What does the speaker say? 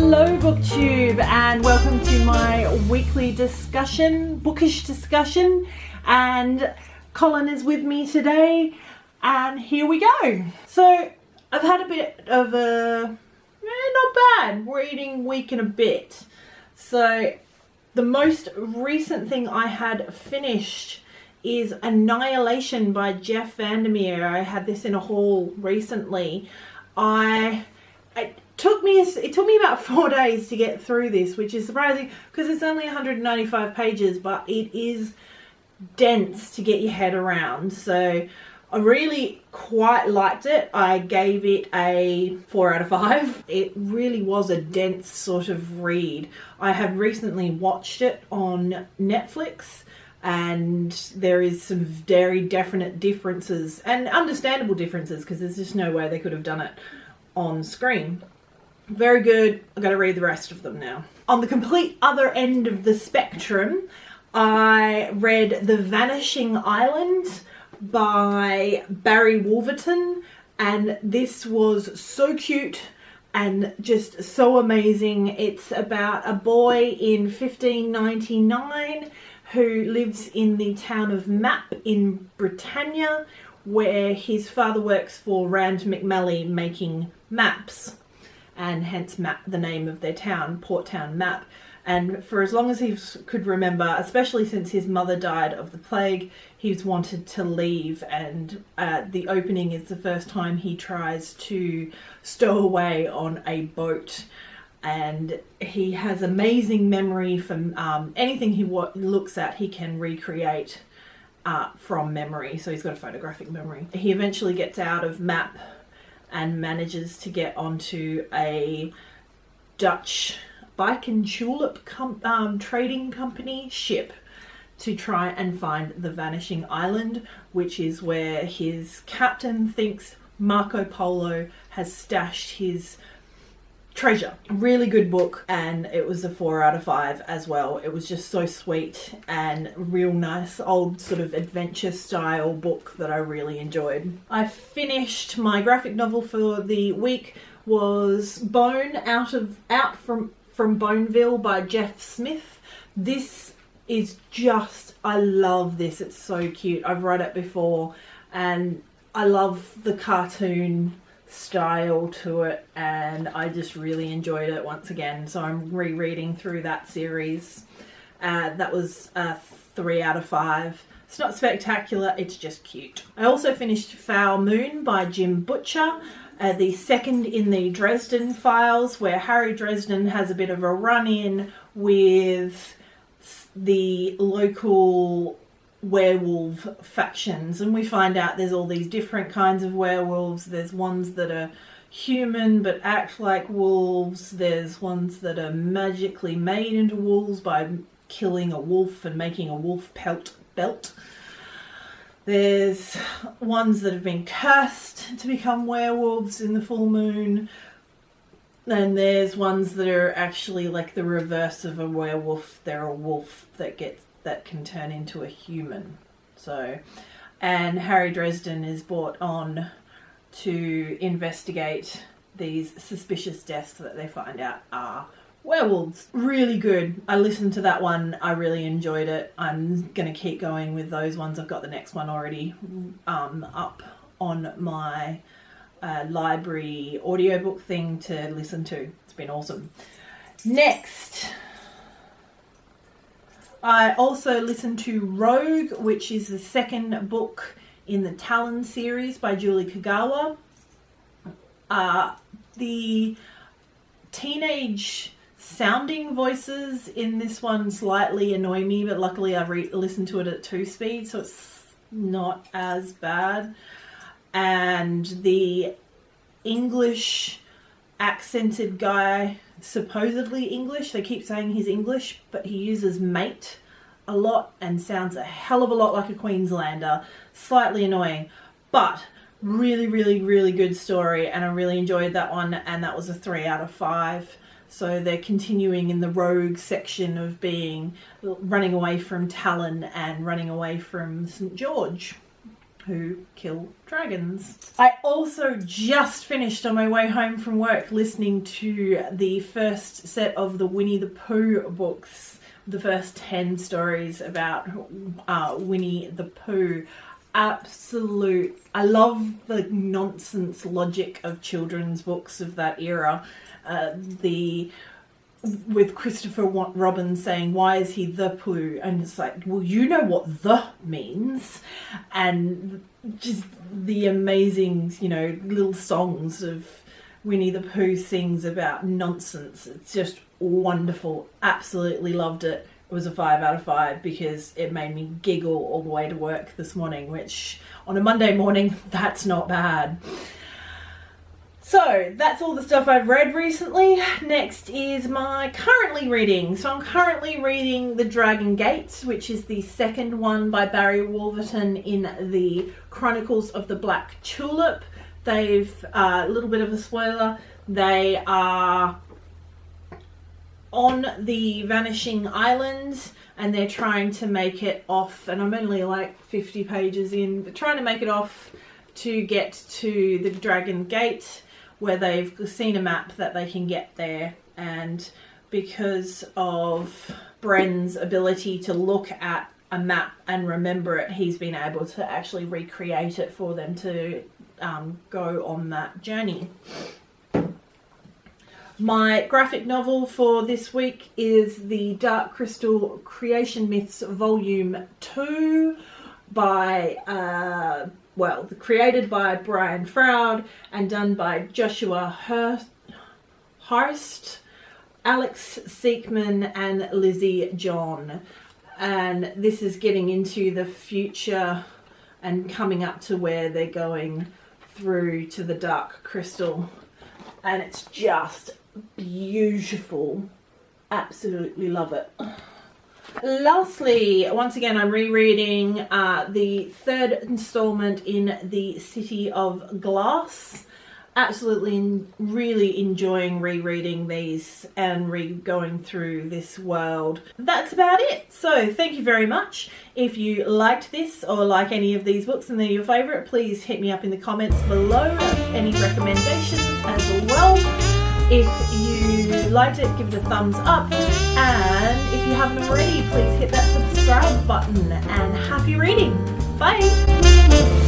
Hello BookTube, and welcome to my weekly discussion, Bookish Discussion, and Colin is with me today, and here we go. So I've had a bit of a not bad reading week and a bit. So the most recent thing I had finished is Annihilation by Jeff Vandermeer. I had this in a haul recently. It took me about 4 days to get through this, which is surprising because it's only 195 pages, but it is dense to get your head around. So I really quite liked it. I gave it a 4 out of 5. It really was a dense sort of read. I had recently watched it on Netflix, and there is some very definite differences and understandable differences because there's just no way they could have done it on screen. Very good. I've got to read the rest of them now. On the complete other end of the spectrum, I read The Vanishing Island by Barry Wolverton, and this was so cute and just so amazing. It's about a boy in 1599 who lives in the town of Map in Britannia, where his father works for Rand McMalley making maps, and hence Map, the name of their town, Port Town Map. And for as long as he could remember, especially since his mother died of the plague, he's wanted to leave. And the opening is the first time he tries to stow away on a boat. And he has amazing memory from anything he looks at, he can recreate from memory. So he's got a photographic memory. He eventually gets out of Map and manages to get onto a Dutch bike and tulip trading company ship to try and find the Vanishing Island, which is where his captain thinks Marco Polo has stashed his treasure. Really good book, and it was a 4 out of 5 as well. It was just so sweet and real nice old sort of adventure style book that I really enjoyed. I finished my graphic novel for the week was Bone Out from Boneville by Jeff Smith. This is just, I love this. It's so cute. I've read it before and I love the cartoon style to it, and I just really enjoyed it once again. So I'm rereading through that series. That was 3 out of 5. It's not spectacular, it's just cute. I also finished Foul Moon by Jim Butcher, the second in the Dresden Files, where Harry Dresden has a bit of a run-in with the local werewolf factions, and we find out there's all these different kinds of werewolves. There's ones that are human but act like wolves. There's ones that are magically made into wolves by killing a wolf and making a wolf pelt belt. There's ones that have been cursed to become werewolves in the full moon. And there's ones that are actually like the reverse of a werewolf. They're a wolf that can turn into a human. So, and Harry Dresden is brought on to investigate these suspicious deaths that they find out are werewolves. Really good. I listened to that one. I really enjoyed it. I'm going to keep going with those ones. I've got the next one already up on my library audiobook thing to listen to. It's been awesome. Next, I also listened to Rogue, which is the second book in the Talon series by Julie Kagawa. The teenage sounding voices in this one slightly annoy me, but luckily I listened to it at 2 speed, so it's not as bad. And the English accented guy, supposedly English, they keep saying he's English, but he uses mate a lot and sounds a hell of a lot like a Queenslander. Slightly annoying, but really, really, really good story, and I really enjoyed that one, and that was a 3 out of 5. So they're continuing in the rogue section of running away from Talon and running away from St. George. who kill dragons. I also just finished on my way home from work listening to the first set of the Winnie the Pooh books, the first 10 stories about Winnie the Pooh. Absolute. I love the nonsense logic of children's books of that era. With Christopher Robin saying, why is he the Pooh? And it's like, well, you know what the means. And just the amazing, little songs of Winnie the Pooh sings about nonsense. It's just wonderful. Absolutely loved it. It was a 5 out of 5 because it made me giggle all the way to work this morning, which on a Monday morning, that's not bad. So that's all the stuff I've read recently. Next is my currently reading. So I'm currently reading The Dragon Gate, which is the second one by Barry Wolverton in the Chronicles of the Black Tulip. They've, a little bit of a spoiler, they are on the Vanishing Island and they're trying to make it off, and I'm only like 50 pages in, but trying to make it off to get to the Dragon Gate, where they've seen a map that they can get there, and because of Bren's ability to look at a map and remember it, he's been able to actually recreate it for them to go on that journey. My graphic novel for this week is the Dark Crystal Creation Myths Volume 2 by created by Brian Froud and done by Joshua Hurst, Alex Seekman and Lizzie John. And this is getting into the future and coming up to where they're going through to the Dark Crystal. And it's just beautiful. Absolutely love it. Lastly, once again, I'm rereading the third installment in the City of Glass. Absolutely really enjoying rereading these and going through this world. That's about it. So thank you very much. If you liked this or like any of these books and they're your favourite, please hit me up in the comments below. Any recommendations as well. If you liked it, give it a thumbs up, and if you haven't already, please hit that subscribe button, and happy reading. Bye!